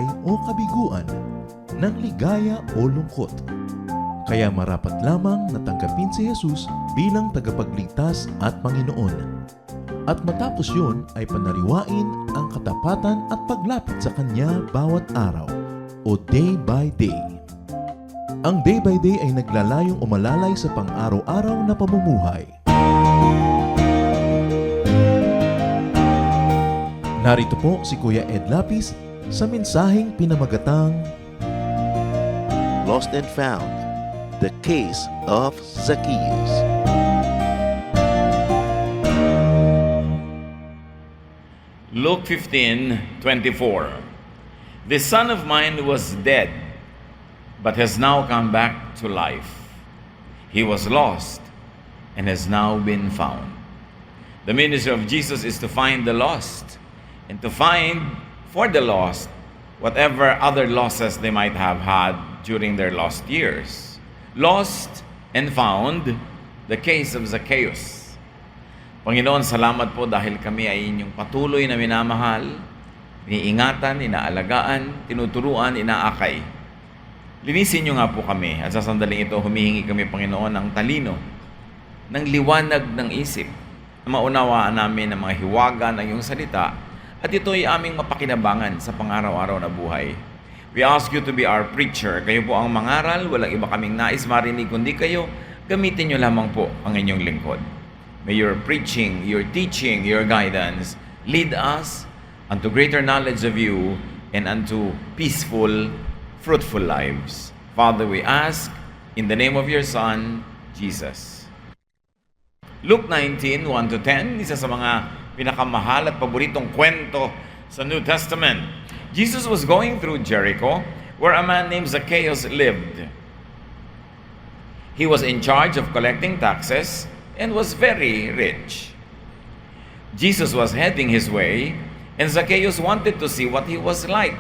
buhay o kabiguan, ng ligaya o lungkot. Kaya marapat lamang na tanggapin si Jesus bilang tagapagligtas at Panginoon. At matapos yun ay panariwain ang katapatan at paglapit sa Kanya bawat araw o day by day. Ang day by day ay naglalayong umalalay sa pang-araw-araw na pamumuhay. Narito po si Kuya Ed Lapis sa mensaheng pinamagatang Lost and Found, the case of Zacchaeus. Luke 15:24. This son of mine was dead, but has now come back to life. He was lost and has now been found. The ministry of Jesus is to find the lost and to find for the lost whatever other losses they might have had during their lost years. Lost and found, the case of Zacchaeus. Panginoon, salamat po dahil kami ay inyong patuloy na minamahal, iniingatan, inaalagaan, tinuturuan, inaakay. Linisin niyo nga po kami at sa sandaling ito humihingi kami, Panginoon, ng talino, ng liwanag ng isip, na maunawaan namin ang mga hiwaga ng iyong salita at ito ay aming mapakinabangan sa pang-araw-araw na buhay. We ask you to be our preacher. Kayo po ang mangaral, walang iba kaming nais marinig kundi kayo. Gamitin niyo lamang po ang inyong lingkod. May your preaching, your teaching, your guidance lead us unto greater knowledge of you and unto peaceful, fruitful lives. Father, we ask in the name of your Son, Jesus. Luke 19:1-10, isa sa mga pinakamahal at paboritong kwento sa New Testament. Jesus was going through Jericho where a man named Zacchaeus lived. He was in charge of collecting taxes and was very rich. Jesus was heading his way, and Zacchaeus wanted to see what he was like.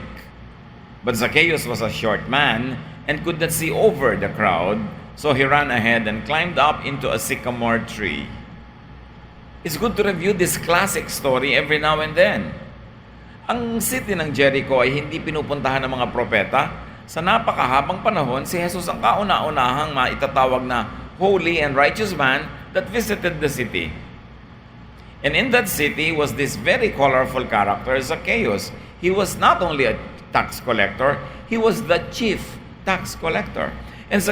But Zacchaeus was a short man and could not see over the crowd, so he ran ahead and climbed up into a sycamore tree. It's good to review this classic story every now and then. Ang city ng Jericho ay hindi pinupuntahan ng mga propeta. Sa napakahabang panahon, si Jesus ang kauna-unahang maitatawag na holy and righteous man that visited the city. And in that city was this very colorful character, Zacchaeus. He was not only a tax collector, he was the chief tax collector. And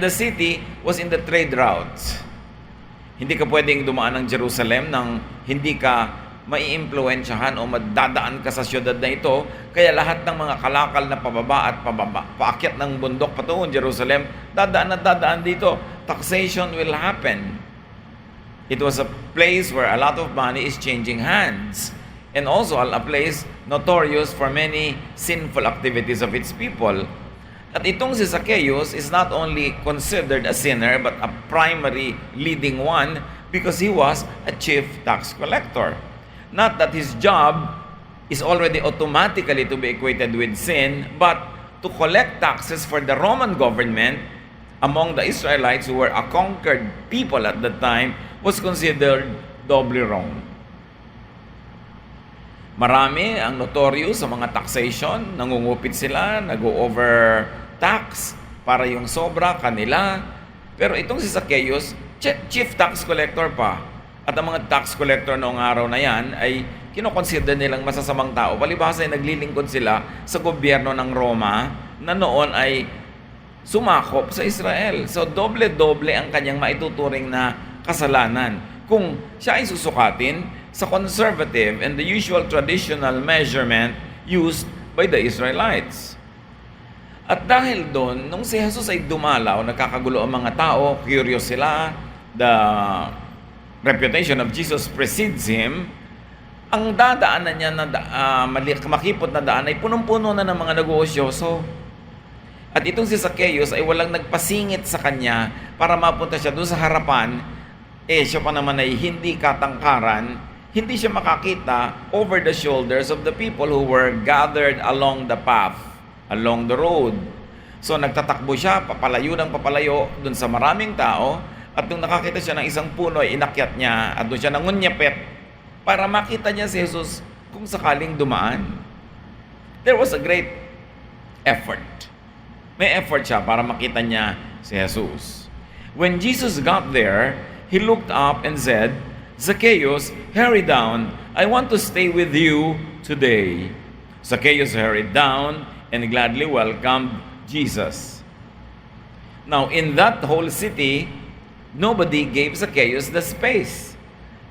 the city was in the trade routes. Hindi ka pwedeng dumaan ng Jerusalem nang hindi ka maiimpluwensyahan o madadaan ka sa syudad na ito. Kaya lahat ng mga kalakal na pababa at paakyat ng bundok patungong Jerusalem, dadaan at dadaan dito. Taxation will happen. It was a place where a lot of money is changing hands. And also a place notorious for many sinful activities of its people. At itong si Zacchaeus is not only considered a sinner but a primary leading one because he was a chief tax collector. Not that his job is already automatically to be equated with sin, but to collect taxes for the Roman government among the Israelites who were a conquered people at that time was considered doubly wrong. Marami ang notorious sa mga taxation, nangungupit sila, nag-over tax para yung sobra kanila. Pero itong si Zacchaeus, chief tax collector pa. At ang mga tax collector noong araw na yan ay kinoconsider nilang masasamang tao. Palibhasa ay naglilingkod sila sa gobyerno ng Roma na noon ay sumakop sa Israel. So doble-doble ang kanyang maituturing na kasalanan. Kung siya ay susukatin sa conservative and the usual traditional measurement used by the Israelites. At dahil doon, nung si Jesus ay dumalaw, nagkakagulo ang mga tao, curious sila, the reputation of Jesus precedes him, ang dadaanan niya na makipot na daan ay punong-puno na ng mga negosyoso. At itong si Zacchaeus ay walang nagpasingit sa kanya para mapunta siya doon sa harapan. Siya pa naman ay hindi katangkaran, hindi siya makakita over the shoulders of the people who were gathered along the path, along the road. So nagtatakbo siya, papalayo ng papalayo doon sa maraming tao, at nung nakakita siya ng isang puno, ay inakyat niya at doon siya nangunyapit para makita niya si Jesus kung sakaling dumaan. There was a great effort. May effort siya para makita niya si Jesus. When Jesus got there, he looked up and said, Zacchaeus, hurry down. I want to stay with you today. Zacchaeus hurried down and gladly welcomed Jesus. Now, in that whole city, nobody gave Zacchaeus the space.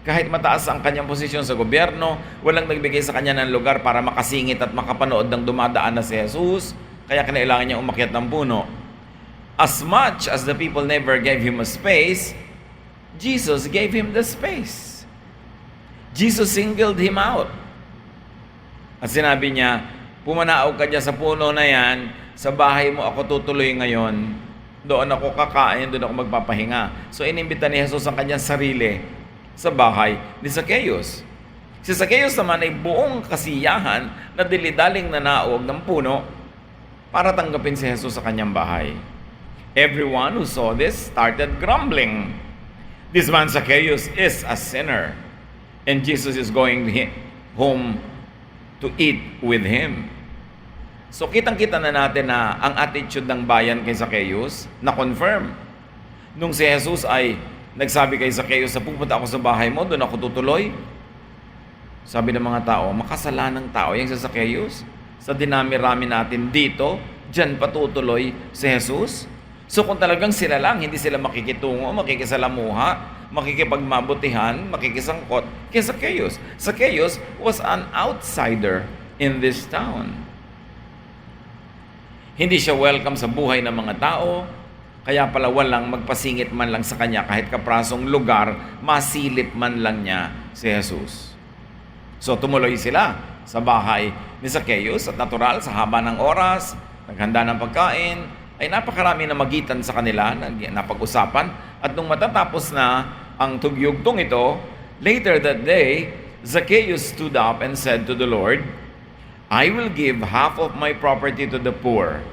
Kahit mataas ang kanyang posisyon sa gobyerno, walang nagbigay sa kanya ng lugar para makasingit at makapanood ng dumadaan na si Jesus, kaya kinailangan niya umakyat ng puno. As much as the people never gave him a space, Jesus gave him the space. Jesus singled him out. At sinabi niya, pumanaog ka dyan sa puno na yan, sa bahay mo ako tutuloy ngayon, doon ako kakain, doon ako magpapahinga. So inimbita ni Jesus ang kanyang sarili sa bahay ni Zacchaeus. Si Zacchaeus naman ay buong kasiyahan na dilidaling nanaog ng puno para tanggapin si Jesus sa kanyang bahay. Everyone who saw this started grumbling. This man Zacchaeus is a sinner, and Jesus is going home to eat with him. So kitang-kita na natin na ang attitude ng bayan kay Zacchaeus na-confirm. Nung si Jesus ay nagsabi kay Zacchaeus, pupunta ako sa bahay mo, doon ako tutuloy. Sabi ng mga tao, makasalanang tao yung si Zacchaeus. Sa dinami-rami natin dito, dyan patutuloy si Jesus. So kung talagang sila lang, hindi sila makikitungo, makikisalamuha, makikipagmabutihan, makikisangkot kay Zacchaeus. Zacchaeus was an outsider in this town. Hindi siya welcome sa buhay ng mga tao, kaya pala walang magpasingit man lang sa kanya kahit kaprasong lugar, masilip man lang niya si Jesus. So tumuloy sila sa bahay ni Zacchaeus at natural sa haba ng oras, naghanda ng pagkain, ay napakarami na magitan sa kanila na napag-usapan. At nung matatapos na ang tugyugtong ito, later that day, Zacchaeus stood up and said to the Lord, I will give half of my property to the poor,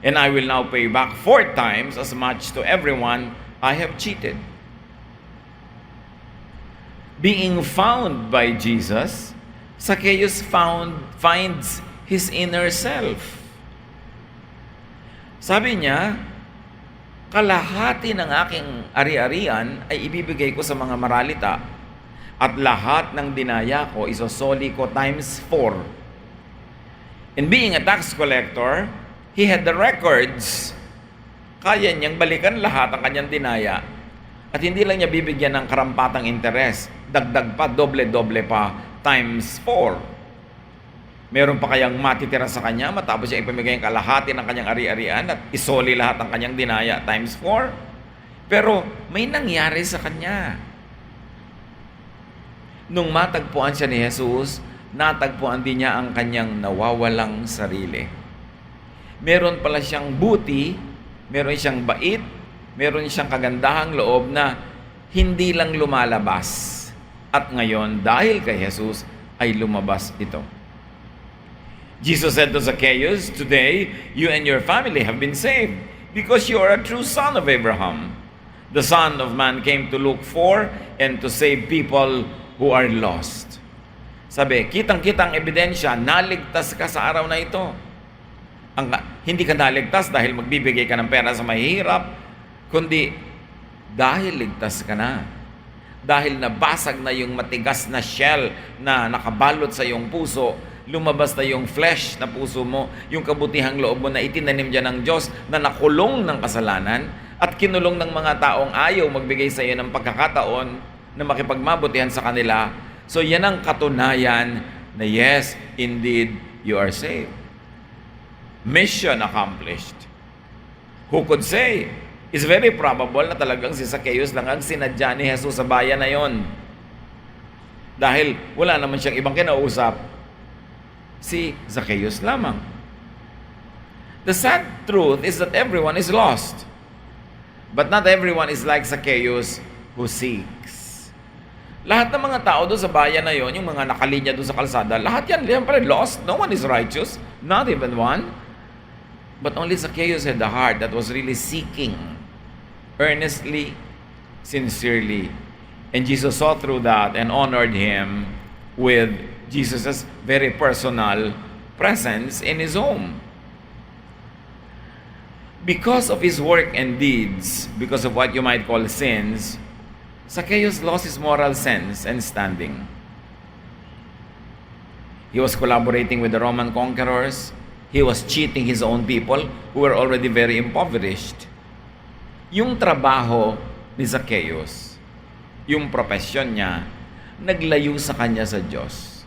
and I will now pay back 4 times as much to everyone I have cheated. Being found by Jesus, Zacchaeus finds his inner self. Sabi niya, kalahati ng aking ari-arian ay ibibigay ko sa mga maralita, at lahat ng dinaya ko isosoli ko times 4. And being a tax collector, he had the records. Kaya niyang balikan lahat ang kanyang dinaya. At hindi lang niya bibigyan ng karampatang interes. Dagdag pa, doble-doble pa, times 4. Meron pa kayang matitira sa kanya matapos siya ipamigay ang kalahati ng kanyang ari-arian at isoli lahat ng kanyang dinaya times 4. Pero may nangyari sa kanya. Nung matagpuan siya ni Jesus, natagpuan din niya ang kanyang nawawalang sarili. Meron pala siyang buti, meron siyang bait, meron siyang kagandahang loob na hindi lang lumalabas. At ngayon, dahil kay Jesus, ay lumabas ito. Jesus said to Zacchaeus, today, you and your family have been saved because you are a true son of Abraham. The Son of Man came to look for and to save people who are lost. Sabi, kitang-kitang ebidensya, naligtas ka sa araw na ito. Hindi ka naligtas dahil magbibigay ka ng pera sa mahihirap, kundi dahil ligtas ka na. Dahil nabasag na yung matigas na shell na nakabalot sa iyong puso, lumabas na yung flesh na puso mo, yung kabutihang loob mo na itinanim dyan ng Diyos na nakulong ng kasalanan at kinulong ng mga taong ayaw magbigay sa iyo ng pagkakataon na makipagmabutihan sa kanila. So yan ang katunayan na yes, indeed, you are saved. Mission accomplished. Who could say? It's very probable na talagang si Zacchaeus lang ang sinadya ni Jesus sa bayan na yon. Dahil wala naman siyang ibang kinausap, si Zacchaeus lamang. The sad truth is that everyone is lost. But not everyone is like Zacchaeus who seeks. Lahat ng mga tao doon sa bayan na yon, yung mga nakalinya doon sa kalsada, lahat yan pala lost. No one is righteous, not even one. But only Zacchaeus had the heart that was really seeking, earnestly, sincerely. And Jesus saw through that and honored him with Jesus' very personal presence in his home. Because of his work and deeds, because of what you might call sins, Zacchaeus lost his moral sense and standing. He was collaborating with the Roman conquerors. He was cheating his own people who were already very impoverished. Yung trabaho ni Zacchaeus, yung profesyon niya, naglayo sa kanya sa Diyos.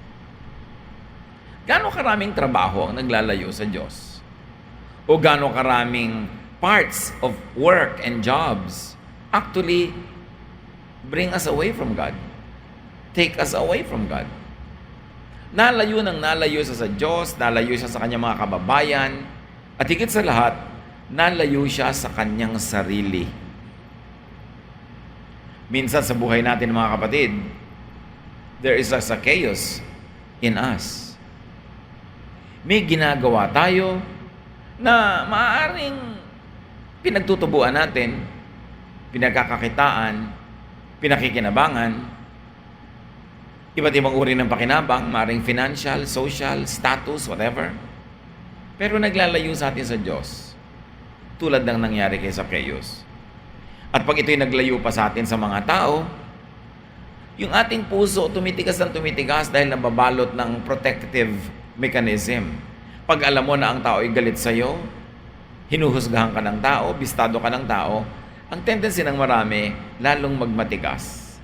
Gaano karaming trabaho ang naglalayo sa Diyos? O gaano karaming parts of work and jobs actually bring us away from God, take us away from God. Nalayo sa Diyos, nalayo siya sa kanyang mga kababayan, at higit sa lahat, nalayo siya sa kanyang sarili. Minsan sa buhay natin mga kapatid, there is a Zacchaeus in us. May ginagawa tayo na maaaring pinagtutubuan natin, pinagkakakitaan, pinakikinabangan, iba't ibang uri ng pakinabang, maaaring financial, social, status, whatever. Pero naglalayo sa atin sa Diyos, tulad ng nangyari kay Zacchaeus. At pag ito'y naglayo pa sa atin sa mga tao, yung ating puso tumitigas ng tumitigas dahil nababalot ng protective mechanism. Pag alam mo na ang tao ay galit sa iyo, hinuhusgahan ka ng tao, bistado ka ng tao, ang tendency ng marami, lalong magmatigas.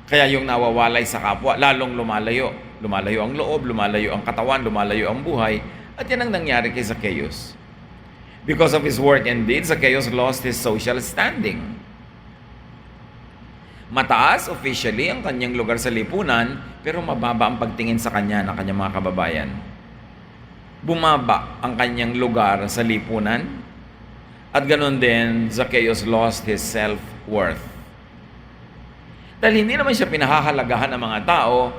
Kaya yung nawawalay sa kapwa, lalong lumalayo. Lumalayo ang loob, lumalayo ang katawan, lumalayo ang buhay. At yan ang nangyari kay Zacchaeus. Because of his work and deeds, Zacchaeus lost his social standing. Mataas officially ang kanyang lugar sa lipunan, pero mababa ang pagtingin sa kanya ng kanyang mga kababayan. Bumaba ang kanyang lugar sa lipunan, at ganoon din, Zacchaeus lost his self-worth. Dahil hindi naman siya pinahahalagahan ng mga tao,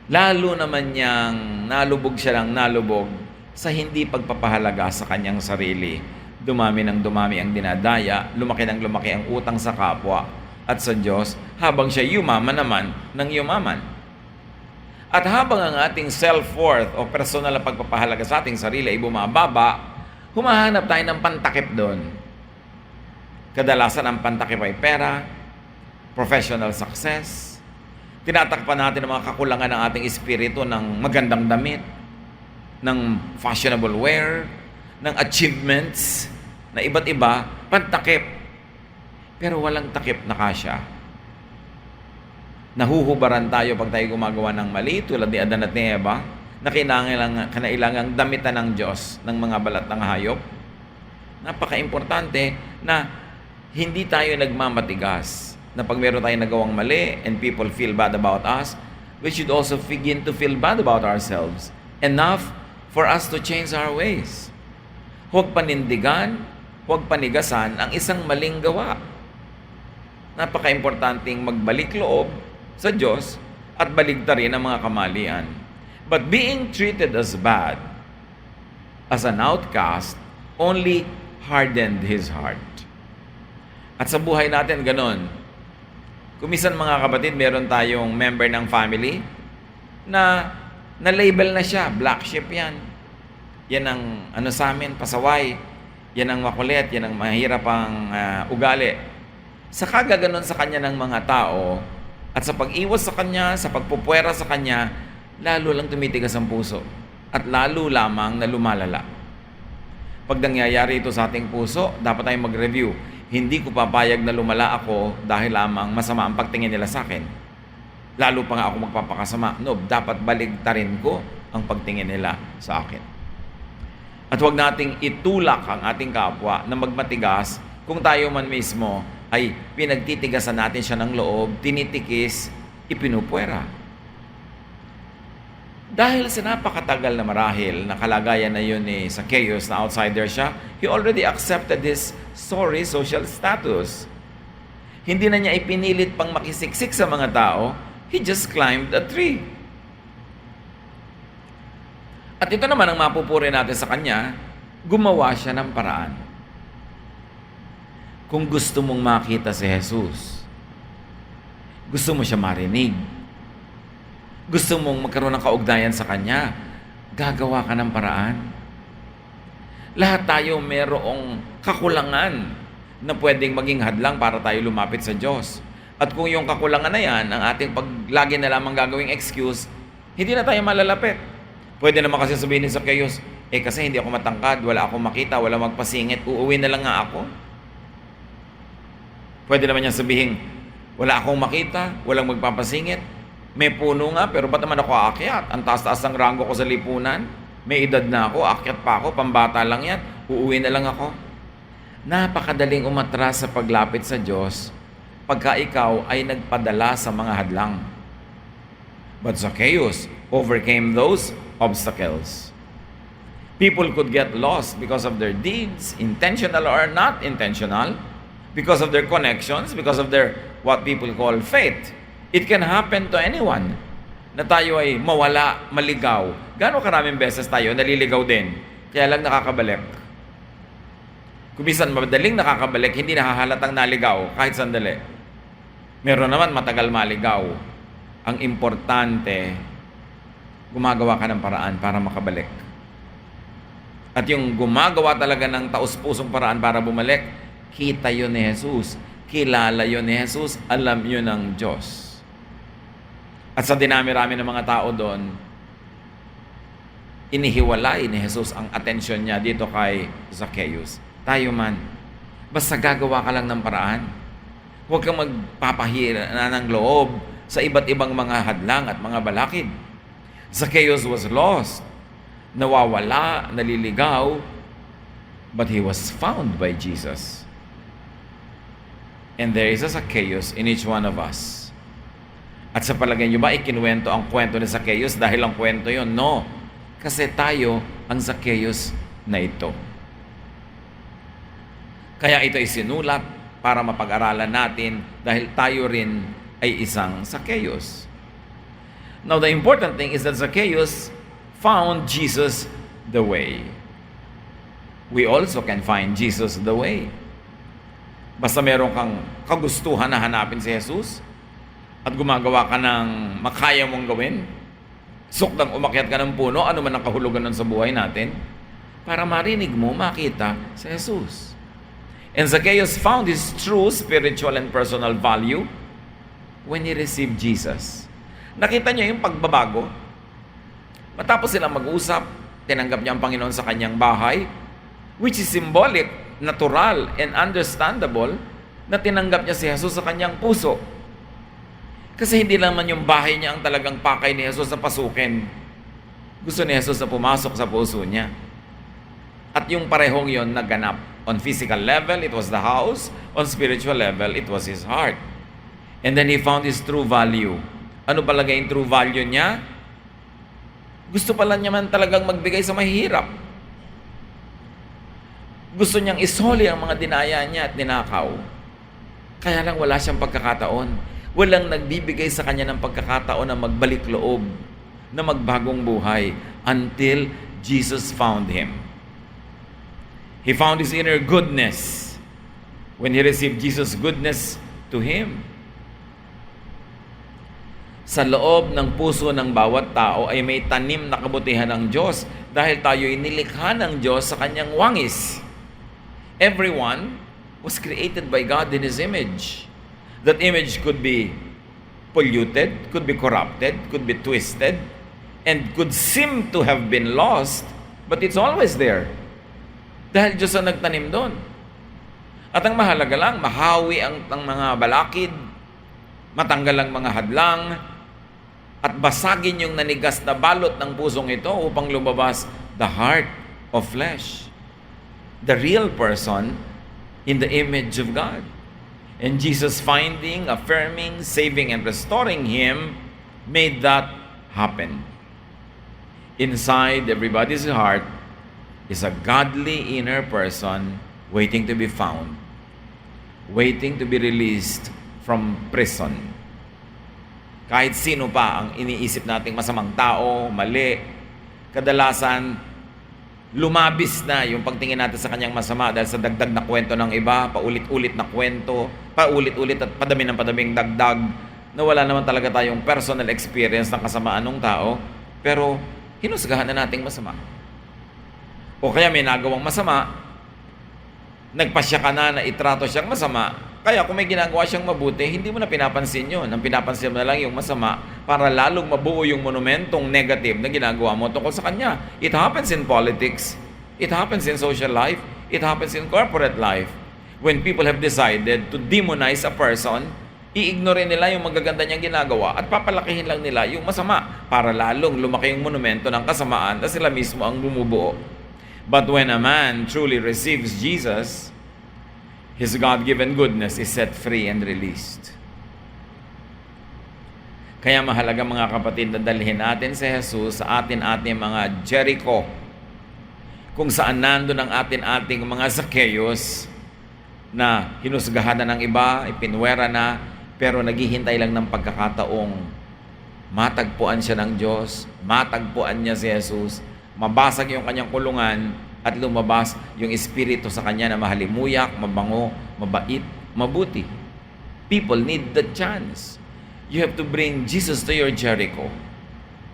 lalo naman niyang nalubog siya ng nalubog sa hindi pagpapahalaga sa kanyang sarili. Dumami ng dumami ang dinadaya, lumaki ng lumaki ang utang sa kapwa at sa Diyos, habang siya yumaman naman ng yumaman. At habang ang ating self-worth o personal na pagpapahalaga sa ating sarili ay bumababa, humahanap tayo ng pantakip doon. Kadalasan ang pantakip ay pera, professional success, tinatakpan natin ang mga kakulangan ng ating espiritu ng magandang damit, ng fashionable wear, ng achievements na iba't iba, pantakip. Pero walang takip na kasya. Nahuhubaran tayo pag tayo gumagawa ng mali, tulad ni Adan at ni Eva, na kinailangang damitan ng Diyos ng mga balat ng hayop. Napaka-importante na hindi tayo nagmamatigas. Na pag meron tayong nagawang mali and people feel bad about us, we should also begin to feel bad about ourselves. Enough for us to change our ways. Huwag panindigan, huwag panigasan ang isang maling gawa. Napaka-importanting magbalik loob sa Diyos at baligtarin ang mga kamalian. But being treated as bad, as an outcast, only hardened his heart. At sa buhay natin, ganon. Kumisan mga kapatid, meron tayong member ng family na na-label na siya, black sheep yan. Yan ang sa amin, pasaway. Yan ang makulit, yan ang mahirap ang ugali. Sa kagaganon sa kanya ng mga tao, at sa pag-iwas sa kanya, sa pagpupwera sa kanya, lalo lang tumitigas ang puso. At lalo lamang na lumalala. Pag nangyayari ito sa ating puso, dapat tayong mag-review. Hindi ko papayag na lumala ako dahil lamang masama ang pagtingin nila sa akin. Lalo pa nga ako magpapakasama. No, dapat baligtarin ko ang pagtingin nila sa akin. At huwag nating itulak ang ating kapwa na magmatigas kung tayo man mismo ay pinagtitigasan natin siya ng loob, tinitikis, ipinupwera. Dahil sa napakatagal na marahil na kalagayan na yun ni Zacchaeus na outsider siya, he already accepted his sorry social status. Hindi na niya ipinilit pang makisiksik sa mga tao, he just climbed a tree. At ito naman ang mapupuri natin sa kanya, gumawa siya ng paraan. Kung gusto mong makita si Jesus, gusto mo siya marinig, Gusto mong magkaroon ng kaugnayan sa Kanya, gagawa ka ng paraan. Lahat tayo merong kakulangan na pwedeng maging hadlang para tayo lumapit sa Diyos. At kung yung kakulangan na yan, ang ating lagi na lamang gagawing excuse, hindi na tayo malalapit. Pwede naman kasi sabihin ni Zacchaeus, kasi hindi ako matangkad, wala akong makita, wala magpasingit, uuwi na lang nga ako. Pwede naman niya sabihin, wala akong makita, walang magpapasingit, may puno nga, pero ba't naman ako aakyat? Ang taas-taas ng ranggo ko sa lipunan, may edad na ako, aakyat pa ako, pambata lang yan, uuwi na lang ako. Napakadaling umatras sa paglapit sa Diyos pagka ikaw ay nagpadala sa mga hadlang. But Zacchaeus overcame those obstacles. People could get lost because of their deeds, intentional or not intentional, because of their connections, because of their what people call faith. It can happen to anyone na tayo ay mawala, maligaw. Gaano karaming beses tayo naliligaw din, kaya lang nakakabalik. Kung minsan madaling nakakabalik, hindi nahahalatang naligaw kahit sandali. Meron naman matagal maligaw. Ang importante, gumagawa ka ng paraan para makabalik. At yung gumagawa talaga ng taus-pusong paraan para bumalik, kita yun ni Jesus. Kilala yun ni Jesus. Alam yun ng Diyos. At sa dinami-rami ng mga tao doon, inihiwalay ni Jesus ang atensyon niya dito kay Zacchaeus. Tayo man, basta gagawa ka lang ng paraan. Huwag kang magpapahira ng loob sa iba't ibang mga hadlang at mga balakid. Zacchaeus was lost, nawawala, naliligaw, but he was found by Jesus. And there is a Zacchaeus in each one of us. At sa palagay niyo ba, ikinuwento ang kwento ni Zacchaeus dahil ang kwento yon? No. Kasi tayo ang Zacchaeus na ito. Kaya ito ay sinulat para mapag-aralan natin dahil tayo rin ay isang Zacchaeus. Now, the important thing is that Zacchaeus found Jesus the way. We also can find Jesus the way. Basta meron kang kagustuhan na hanapin si Jesus at gumagawa ka ng makaya mong gawin, sukdang umakyat ka ng puno, ano man ang kahulugan nun sa buhay natin, para marinig mo, makita si Jesus. And Zacchaeus found his true spiritual and personal value when he received Jesus. Nakita niya yung pagbabago. Matapos silang mag-usap, tinanggap niya ang Panginoon sa kanyang bahay, which is symbolic, natural, and understandable na tinanggap niya si Jesus sa kanyang puso. Kasi hindi naman yung bahay niya ang talagang pakay ni Jesus na pasukin. Gusto ni Jesus na pumasok sa puso niya. At yung parehong yon naganap. On physical level, it was the house. On spiritual level, it was his heart. And then he found his true value. Ano palagay yung true value niya? Gusto pala niya man talagang magbigay sa mahihirap. Gusto niyang isoli ang mga dinaya niya at ninakaw. Kaya lang wala siyang pagkakataon. Walang nagbibigay sa kanya ng pagkakataon na magbalik loob, na magbagong buhay, until Jesus found him. He found his inner goodness when he received Jesus' goodness to him. Sa loob ng puso ng bawat tao ay may tanim na kabutihan ng Diyos dahil tayo ay nilikha ng Diyos sa kanyang wangis. Everyone was created by God in His image. That image could be polluted, could be corrupted, could be twisted, and could seem to have been lost, but it's always there. Dahil Diyos ang nagtanim doon. At ang mahalaga lang, mahawi ang mga balakid, matanggal ang mga hadlang, at basagin yung nanigas na balot ng pusong ito upang lumabas the heart of flesh. The real person in the image of God. And Jesus finding, affirming, saving, and restoring him made that happen. Inside everybody's heart is a godly inner person waiting to be found, waiting to be released from prison. Kahit sino pa ang iniisip nating masamang tao, mali, kadalasan lumabis na yung pagtingin natin sa kanyang masama dahil sa dagdag na kwento ng iba, paulit-ulit na kwento, paulit-ulit at padami ng padaming dagdag, na wala naman talaga tayong personal experience ng kasamaan ng tao, pero hinusgahan na nating masama. O kaya may nagawang masama, nagpasya ka na itrato siyang masama, kaya kung may ginagawa siyang mabuti, hindi mo na pinapansin yun. Ang pinapansin mo na lang yung masama para lalong mabuo yung monumentong negative na ginagawa mo tungkol sa kanya. It happens in politics. It happens in social life. It happens in corporate life. When people have decided to demonize a person, i-ignore nila yung magaganda niyang ginagawa at papalakihin lang nila yung masama para lalong lumaki yung monumento ng kasamaan na sila mismo ang bumubuo. But when a man truly receives Jesus, his God-given goodness is set free and released. Kaya mahalaga mga kapatid na dalhin natin si Jesus sa atin-ating mga Jericho, kung saan nandun ang atin-ating mga Zacchaeus na hinusgahan na ng iba, ipinwera na, pero naghihintay lang ng pagkakataong matagpuan siya ng Diyos, matagpuan niya si Jesus, mabasag yung kanyang kulungan, at lumabas yung espiritu sa kanya na mahalimuyak, mabango, mabait, mabuti. People need the chance. You have to bring Jesus to your Jericho.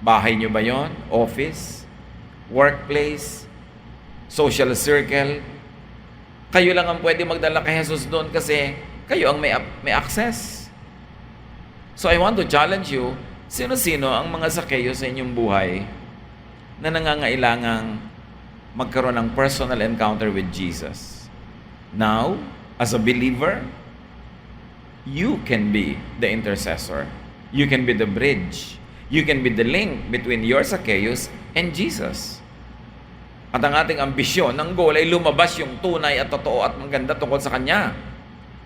Bahay nyo ba yon? Office? Workplace? Social circle? Kayo lang ang pwede magdala kay Jesus doon kasi kayo ang may access. So I want to challenge you, sino-sino ang mga Zacchaeus sa inyong buhay na nangangailangang magkaroon ng personal encounter with Jesus? Now, as a believer, you can be the intercessor. You can be the bridge. You can be the link between your Zacchaeus and Jesus. At ang ating ambisyon, ng goal ay lumabas yung tunay at totoo at maganda tungkol sa Kanya.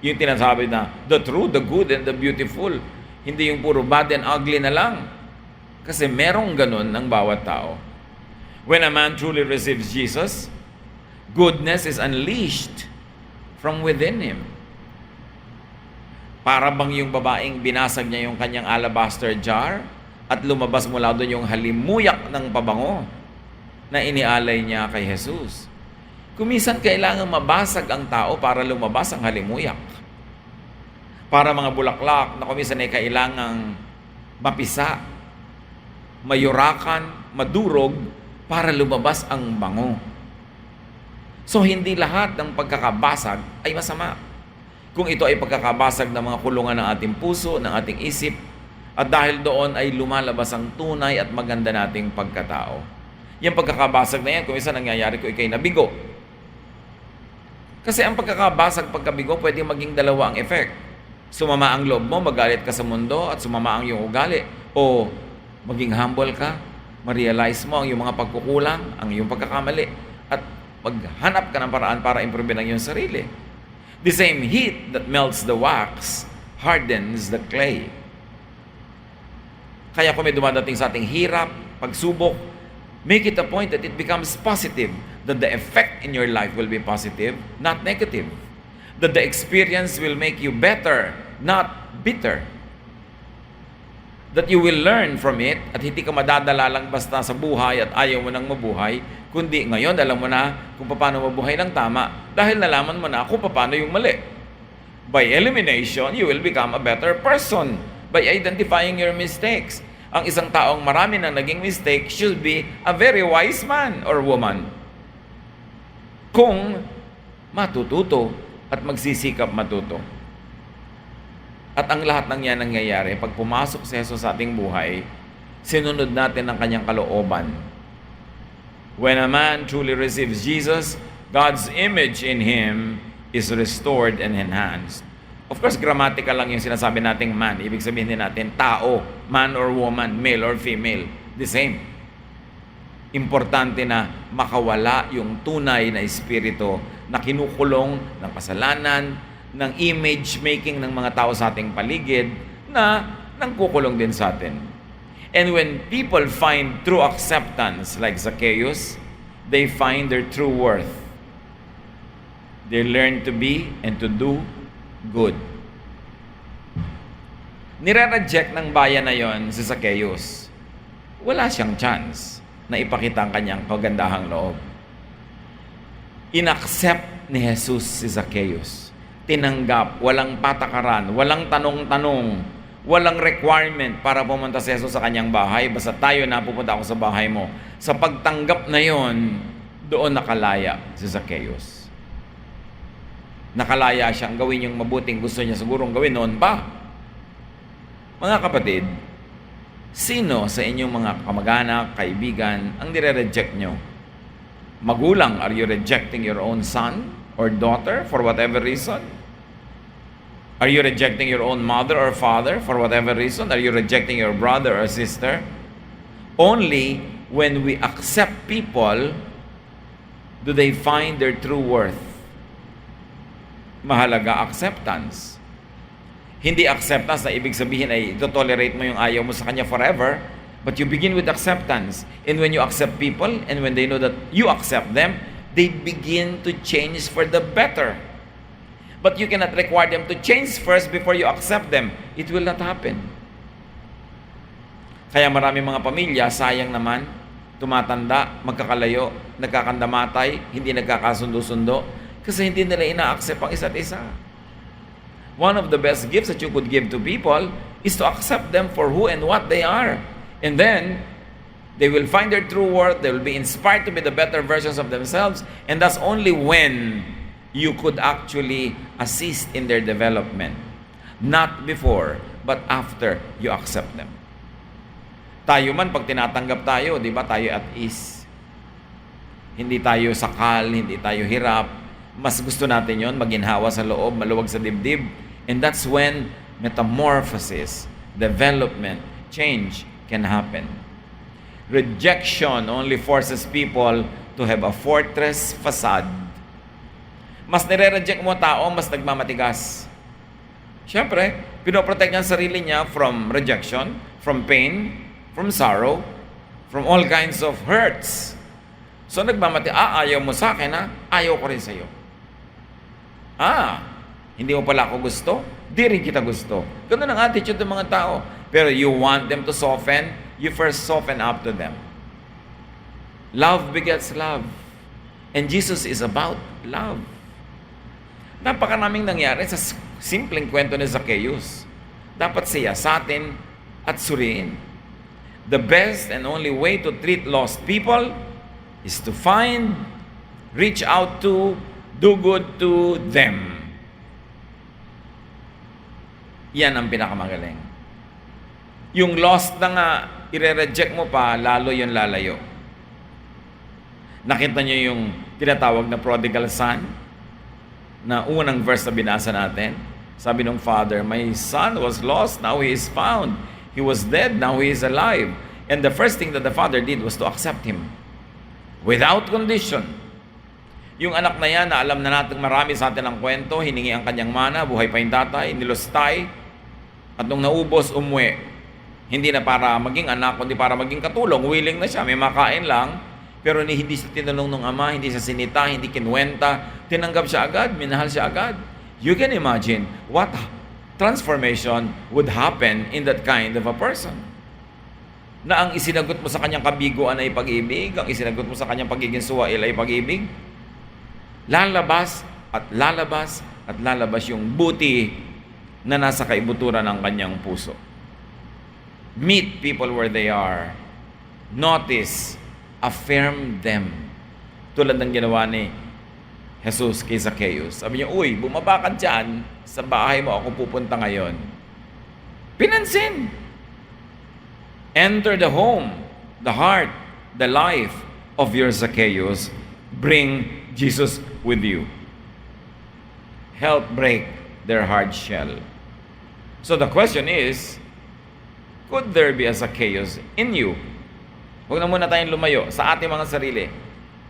Yung tinasabi na, the true, the good, and the beautiful. Hindi yung puro bad and ugly na lang. Kasi merong ganun ng bawat tao. When a man truly receives Jesus, goodness is unleashed from within him. Para bang yung babaeng binasag niya yung kanyang alabaster jar at lumabas mula doon yung halimuyak ng pabango na inialay niya kay Jesus. Kumisan kailangan mabasag ang tao para lumabas ang halimuyak. Para mga bulaklak na kumisan ay kailangang mapisa, mayurakan, madurog, para lumabas ang bango. So, hindi lahat ng pagkakabasag ay masama. Kung ito ay pagkakabasag ng mga kulungan ng ating puso, ng ating isip, at dahil doon ay lumalabas ang tunay at maganda nating pagkatao. Yung pagkakabasag na yan, kung isa nangyayari ko, ikay nabigo. Kasi ang pagkakabasag, pagkabigo, pwede maging dalawa ang effect. Sumama ang loob mo, magalit ka sa mundo, at sumama ang iyong ugali. O maging humble ka, ma-realize mo ang iyong mga pagkukulang, ang iyong pagkakamali, at maghanap ka ng paraan para improve ang iyong sarili. The same heat that melts the wax hardens the clay. Kaya kung may dumadating sa ating hirap, pagsubok, make it a point that it becomes positive, that the effect in your life will be positive, not negative. That the experience will make you better, not bitter. That you will learn from it at hindi ka madadala lang basta sa buhay at ayaw mo nang mabuhay, kundi ngayon alam mo na kung paano mabuhay ng tama dahil nalaman mo na kung paano yung mali. By elimination, you will become a better person by identifying your mistakes. Ang isang taong marami nang naging mistake should be a very wise man or woman. Kung matututo at magsisikap matuto. At ang lahat ng yan nangyayari, pag pumasok si Jesus sa ating buhay, sinunod natin ang kanyang kalooban. When a man truly receives Jesus, God's image in him is restored and enhanced. Of course, grammatical lang yung sinasabi nating man. Ibig sabihin din natin, tao, man or woman, male or female. The same. Importante na makawala yung tunay na espiritu na kinukulong ng kasalanan, ng image making ng mga tao sa ating paligid na nangkukulong din sa atin. And when people find true acceptance like Zacchaeus, they find their true worth. They learn to be and to do good. Nire-reject ng bayan na yon si Zacchaeus. Wala siyang chance na ipakita ang kanyang kagandahang loob. Inaccept ni Jesus si Zacchaeus. Tinanggap, walang patakaran, walang tanong-tanong, Walang requirement para pumunta si Jesus sa kanyang bahay. Basta tayo na pupunta ako sa bahay mo. Sa pagtanggap na yon, doon nakalaya si Zacchaeus. Nakalaya siyang gawin yung mabuting gusto niya sigurong gawin noon pa. Mga kapatid, sino sa inyong mga kamag-anak, kaibigan, ang nire-reject nyo? Magulang, are you rejecting your own son or daughter for whatever reason? Are you rejecting your own mother or father for whatever reason? Are you rejecting your brother or sister? Only when we accept people do they find their true worth. Mahalaga acceptance. Hindi acceptance na ibig sabihin ay ito-tolerate mo yung ayaw mo sa kanya forever, but you begin with acceptance. And when you accept people, and when they know that you accept them, they begin to change for the better. But you cannot require them to change first before you accept them. It will not happen. Kaya marami mga pamilya, sayang naman, tumatanda, magkakalayo, nagkakandamatay, hindi nagkakasundo-sundo, kasi hindi nila ina-accept ang isa't isa. One of the best gifts that you could give to people is to accept them for who and what they are. And then, they will find their true worth, they will be inspired to be the better versions of themselves, and that's only when you could actually assist in their development. Not before, but after you accept them. Tayo man, pag tinatanggap tayo, di ba, tayo at ease. Hindi tayo sakal, hindi tayo hirap. Mas gusto natin yon, maginhawa sa loob, maluwag sa dibdib. And that's when metamorphosis, development, change can happen. Rejection only forces people to have a fortress facade. Mas nire-reject mo tao, mas nagmamatigas. Siyempre, pinoprotect niya ang sarili niya from rejection, from pain, from sorrow, from all kinds of hurts. So ayaw mo sa akin ha? Ayaw ko rin sa iyo. Hindi mo pala ako gusto? Di rin kita gusto. Ganun ang attitude ng mga tao. Pero you want them to soften, you first soften up to them. Love begets love. And Jesus is about love. Napakaraming nangyari sa simpleng kwento ni Zacchaeus. Dapat siya sa atin at suriin. The best and only way to treat lost people is to find, reach out to, do good to them. Yan ang pinakamagaling. Yung lost na nga, ire-reject mo pa, lalo yun lalayo. Nakita niyo yung tinatawag na prodigal son? Na unang verse na binasa natin. Sabi ng father, my son was lost, now he is found. He was dead, now he is alive. And the first thing that the father did was to accept him. Without condition. Yung anak na yan, na alam na natin marami sa atin ang kwento, hiningi ang kanyang mana, buhay pa yung tatay, nilostay, at nung naubos, umuwi. Hindi na para maging anak, kundi para maging katulong. Willing na siya, may makain lang, pero hindi siya tinanong ng ama, hindi siya sinita, hindi kinwenta, tinanggap siya agad, minahal siya agad. You can imagine what transformation would happen in that kind of a person. Na ang isinagot mo sa kanyang kabiguan ay pag-ibig, ang isinagot mo sa kanyang pagiging suwail ay pag-ibig, lalabas at lalabas at lalabas yung buti na nasa kaibuturan ng kanyang puso. Meet people where they are. Notice, affirm them. Tulad ng ginawa ni Jesus kay Zacchaeus. Sabi niya, uy, bumaba ka dyan, sa bahay mo ako pupunta ngayon. Pinansin. Enter the home, the heart, the life of your Zacchaeus. Bring Jesus with you. Help break their hard shell. So the question is, could there be a Zacchaeus in you? Huwag na muna tayong lumayo sa ating mga sarili,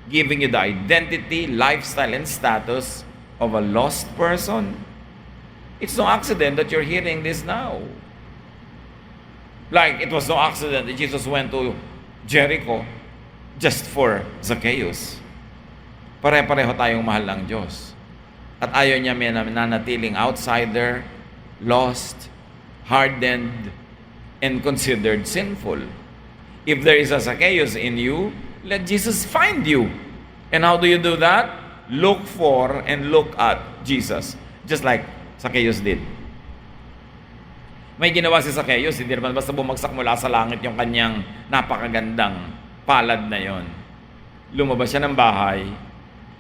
giving you the identity, lifestyle, and status of a lost person. It's no accident that you're hearing this now. Like, it was no accident that Jesus went to Jericho just for Zacchaeus. Pare-pareho tayong mahal ng Diyos. At ayaw niya may nanatiling outsider, lost, hardened, and considered sinful. If there is a Zacchaeus in you, let Jesus find you. And how do you do that? Look for and look at Jesus. Just like Zacchaeus did. May ginawa si Zacchaeus, hindi naman basta bumagsak mula sa langit yung kanyang napakagandang palad na yon. Lumabas siya ng bahay,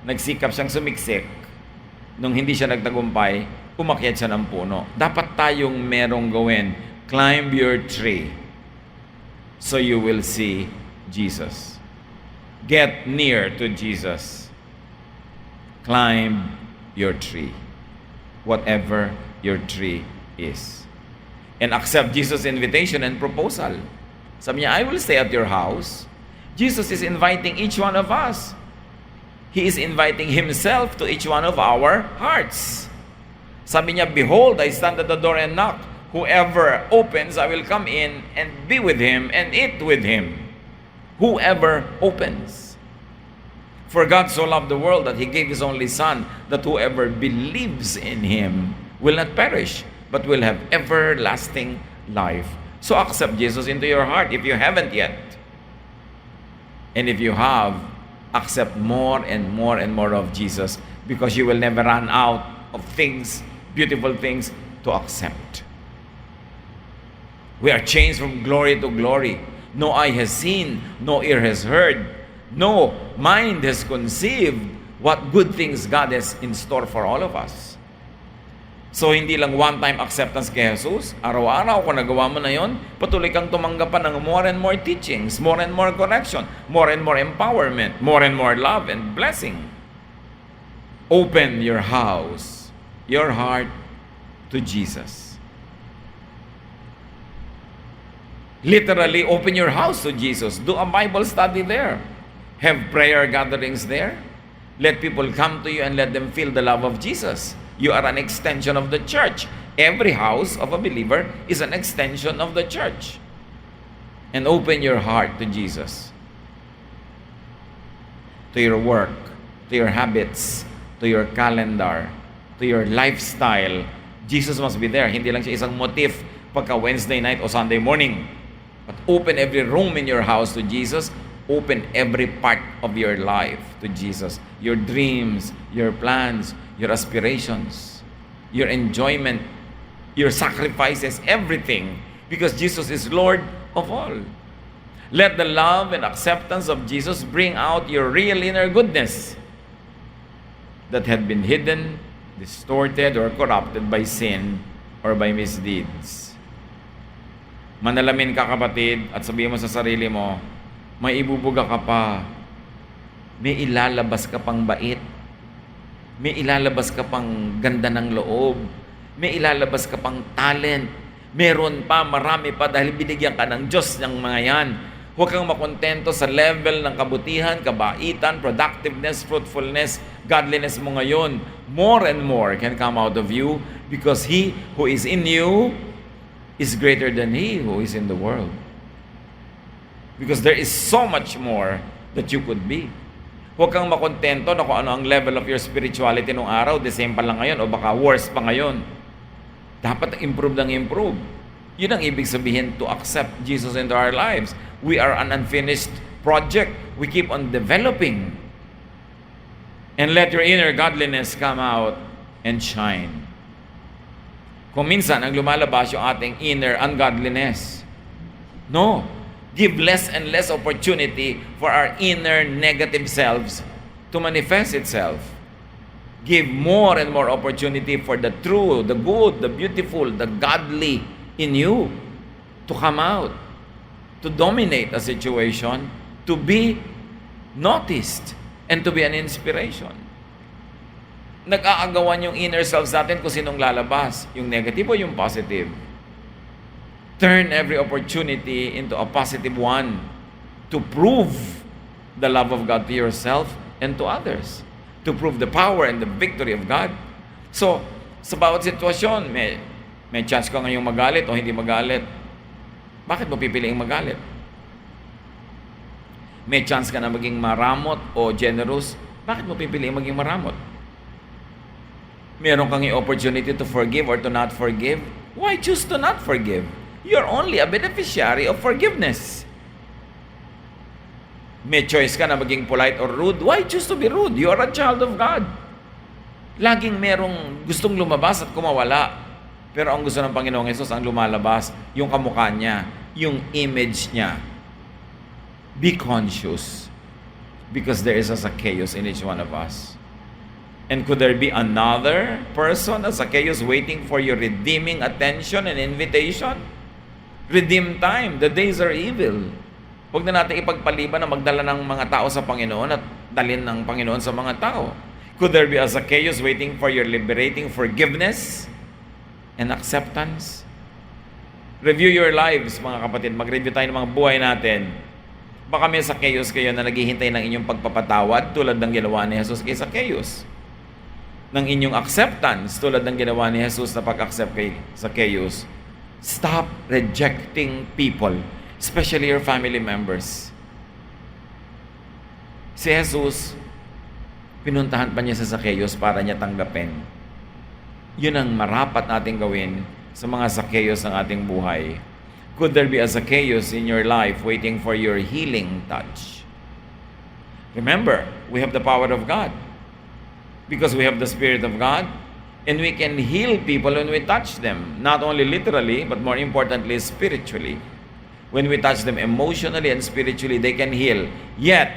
nagsikap siyang sumiksik, nung hindi siya nagtagumpay, umakyat siya ng puno. Dapat tayong merong gawin. Climb your tree so you will see Jesus. Get near to Jesus. Climb your tree. Whatever your tree is. And accept Jesus' invitation and proposal. Sabi niya, I will stay at your house. Jesus is inviting each one of us. He is inviting Himself to each one of our hearts. Sabi niya, behold, I stand at the door and knock. Whoever opens, I will come in and be with him and eat with him. Whoever opens. For God so loved the world that He gave His only Son, that whoever believes in Him will not perish, but will have everlasting life. So accept Jesus into your heart if you haven't yet. And if you have, accept more and more and more of Jesus, because you will never run out of things, beautiful things to accept. We are changed from glory to glory. No eye has seen, no ear has heard, no mind has conceived what good things God has in store for all of us. So hindi lang one-time acceptance kay Jesus, araw-araw kung nagawa mo na yon, patuloy kang tumanggap pa ng more and more teachings, more and more correction, more and more empowerment, more and more love and blessing. Open your house, your heart to Jesus. Literally, open your house to Jesus. Do a Bible study there. Have prayer gatherings there. Let people come to you and let them feel the love of Jesus. You are an extension of the church. Every house of a believer is an extension of the church. And open your heart to Jesus. To your work, to your habits, to your calendar, to your lifestyle. Jesus must be there. Hindi lang siya isang motif pagka Wednesday night o Sunday morning. But open every room in your house to Jesus. Open every part of your life to Jesus. Your dreams, your plans, your aspirations, your enjoyment, your sacrifices, everything. Because Jesus is Lord of all. Let the love and acceptance of Jesus bring out your real inner goodness that had been hidden, distorted, or corrupted by sin or by misdeeds. Manalamin ka, kapatid, at sabihin mo sa sarili mo, may ibubuga ka pa. May ilalabas ka pang bait. May ilalabas ka pang ganda ng loob. May ilalabas ka pang talent. Meron pa, marami pa, dahil binigyan ka ng Diyos ng mga yan. Huwag kang makontento sa level ng kabutihan, kabaitan, productiveness, fruitfulness, godliness mo ngayon. More and more can come out of you, because He who is in you is greater than he who is in the world. Because there is so much more that you could be. Huwag kang makontento na kung ano ang level of your spirituality nung araw, the same pa lang ngayon, o baka worse pa ngayon. Dapat improve ng improve. Yun ang ibig sabihin to accept Jesus into our lives. We are an unfinished project. We keep on developing. And let your inner godliness come out and shine. Kung minsan ang lumalabas yung ating inner ungodliness. No. Give less and less opportunity for our inner negative selves to manifest itself. Give more and more opportunity for the true, the good, the beautiful, the godly in you to come out, to dominate a situation, to be noticed, and to be an inspiration. Nag-aagawan yung inner selves natin kung sinong lalabas, yung negative o yung positive. Turn every opportunity into a positive one to prove the love of God to yourself and to others. To prove the power and the victory of God. So, sa bawat sitwasyon, may chance ka ngayong magalit o hindi magalit. Bakit mo pipiliing magalit? May chance ka na maging maramot o generous. Bakit mo pipiliing maging maramot? Meron kang opportunity to forgive or to not forgive. Why choose to not forgive? You're only a beneficiary of forgiveness. May choice ka na maging polite or rude. Why choose to be rude? You are a child of God. Laging merong gustong lumabas at kumawala. Pero ang gusto ng Panginoong Hesus, ang lumalabas, yung kamukha niya, yung image niya. Be conscious because there is a Zacchaeus in each one of us. And could there be another person, a Zacchaeus, waiting for your redeeming attention and invitation? Redeem time. The days are evil. Huwag na natin ipagpaliban na magdala ng mga tao sa Panginoon at dalhin ng Panginoon sa mga tao. Could there be a Zacchaeus waiting for your liberating forgiveness and acceptance? Review your lives, mga kapatid. Mag-review tayo ng mga buhay natin. Baka may Zacchaeus kayo na naghihintay ng inyong pagpapatawad tulad ng ginawa ni Jesus kay Zacchaeus. Ng inyong acceptance tulad ng ginawa ni Jesus na pag-accept kay Zacchaeus. Stop rejecting people, especially your family members. Si Jesus, pinuntahan pa niya sa Zacchaeus para niya tanggapin. Yun ang marapat nating gawin sa mga Zacchaeus ng ating buhay. Could there be a Zacchaeus in your life waiting for your healing touch? Remember, we have the power of God. Because we have the Spirit of God. And we can heal people when we touch them. Not only literally, but more importantly, spiritually. When we touch them emotionally and spiritually, they can heal. Yet,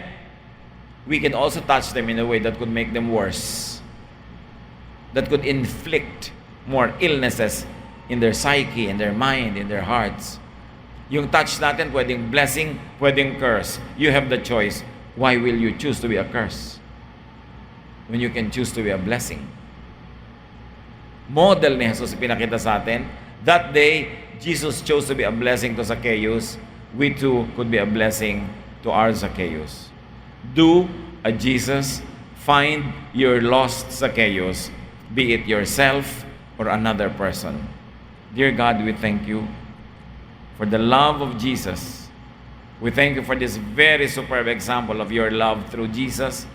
we can also touch them in a way that could make them worse. That could inflict more illnesses in their psyche, in their mind, in their hearts. Yung touch natin, pwedeng blessing, pwedeng curse. You have the choice. Why will you choose to be a curse when you can choose to be a blessing? Model ni Jesus pinakita sa atin. That day, Jesus chose to be a blessing to Zacchaeus. We too could be a blessing to our Zacchaeus. Do a Jesus. Find your lost Zacchaeus, be it yourself or another person. Dear God, we thank you for the love of Jesus. We thank you for this very superb example of your love through Jesus.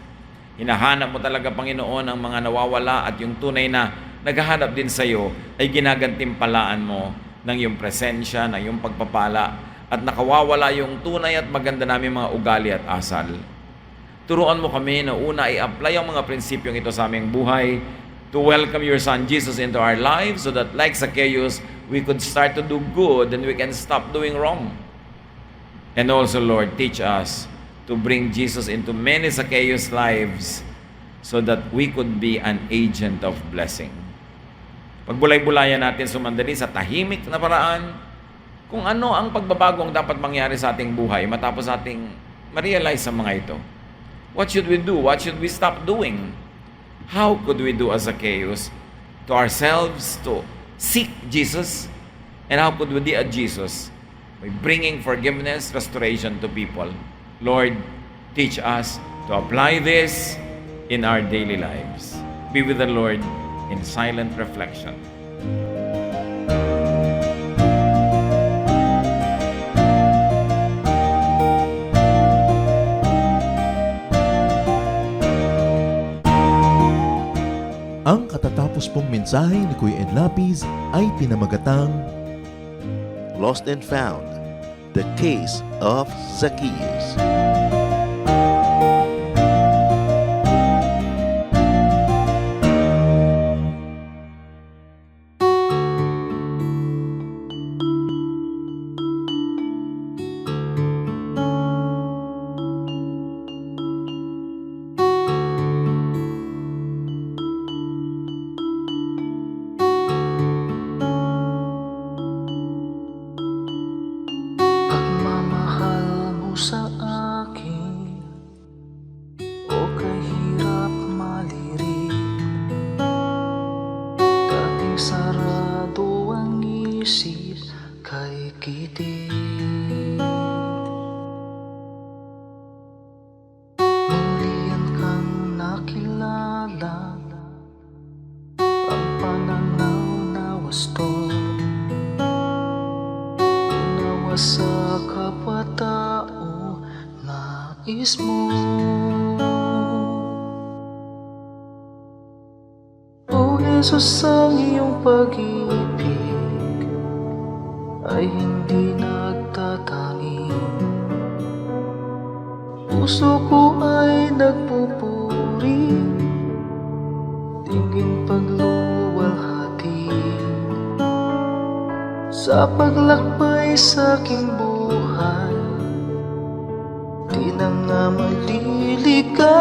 Hinahanap mo talaga, Panginoon, ang mga nawawala at yung tunay na naghahanap din sa iyo ay ginagantimpalaan mo ng iyong presensya, ng iyong pagpapala at nakawawala yung tunay at maganda namin mga ugali at asal. Turuan mo kami na una i-apply ang mga prinsipyong ito sa aming buhay to welcome your Son Jesus into our lives so that like Zacchaeus, we could start to do good and we can stop doing wrong. And also, Lord, teach us to bring Jesus into many Zacchaeus lives so that we could be an agent of blessing. Pagbulay-bulayan natin sumandali sa tahimik na paraan kung ano ang pagbabagong dapat mangyari sa ating buhay matapos ating ma-realize sa mga ito. What should we do? What should we stop doing? How could we do as Zacchaeus to ourselves to seek Jesus? And how could we be a Jesus by bringing forgiveness, restoration to people? Lord, teach us to apply this in our daily lives. Be with the Lord in silent reflection. Ang katatapos pong mensahe ni Kuya Ed Lapis ay pinamagatang Lost and Found, the case of Zacchaeus. Pagmamahal mo sa akin, o kahirap malirik. Dating sarado ang isip kay kitig. Mulian kang nakilala, ang pananaw na wasto. Unawa sa kapwa-tao, nais mo. O Jesus, ang iyong pag-ibig ay hindi nagtatanging. Puso ko ay nagpupuri, tingin pagluwalhati. Sa paglakbay sa aking buhay, di na nga maliligaw.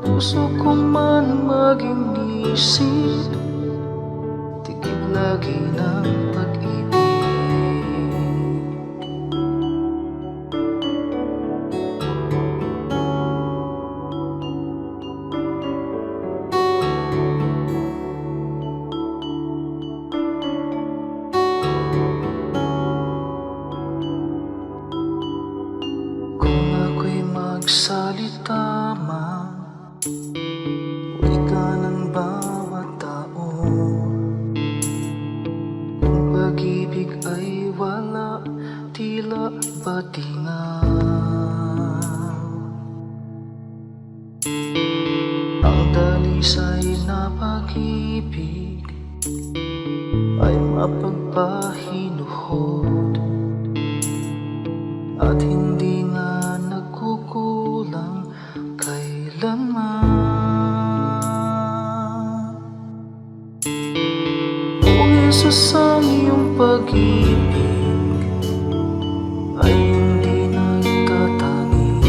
Puso ko man maging isip, tigib lagi ng pag-ibig. Kung ako'y magsalita man, wika ng bawat tao. Kung pag-ibig ay wala, tila batingaw. Ang dalisay na pag-ibig ay mapagpahinuhod, at hindi nga nagkukulang kailanman. O Jesus, ang iyong pag-ibig ay hindi nagtatangi.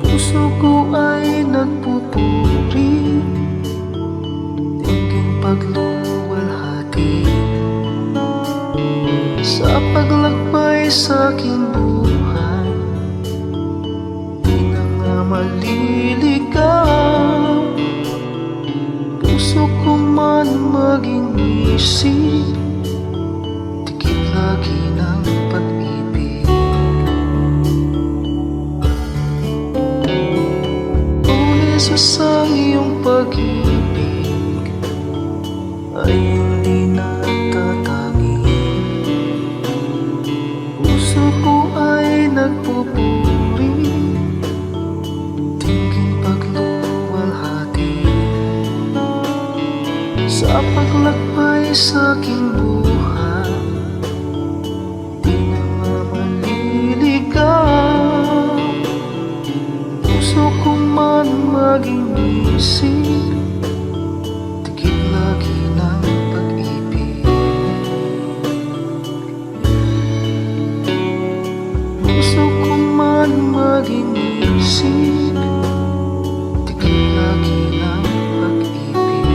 Puso ko ay nagpupuri, dinggin pagluluwalhati. Sa paglakbay sa aking buhay, di na nga maliligaw. Puso ko man maging isip, tikip lagi ng pag-ibig. O Jesus, ang iyong pag-ibig ay hindi nagtatangi. Puso ko ay nagpupuri, dinggin pagluluwalhati. Sa paglakbay sa aking buhay, di na nga maliligaw. Puso ko man maging isip, tikip lagi ng pag-ibig. Puso ko man maging isip, tikip lagi ng pag-ibig.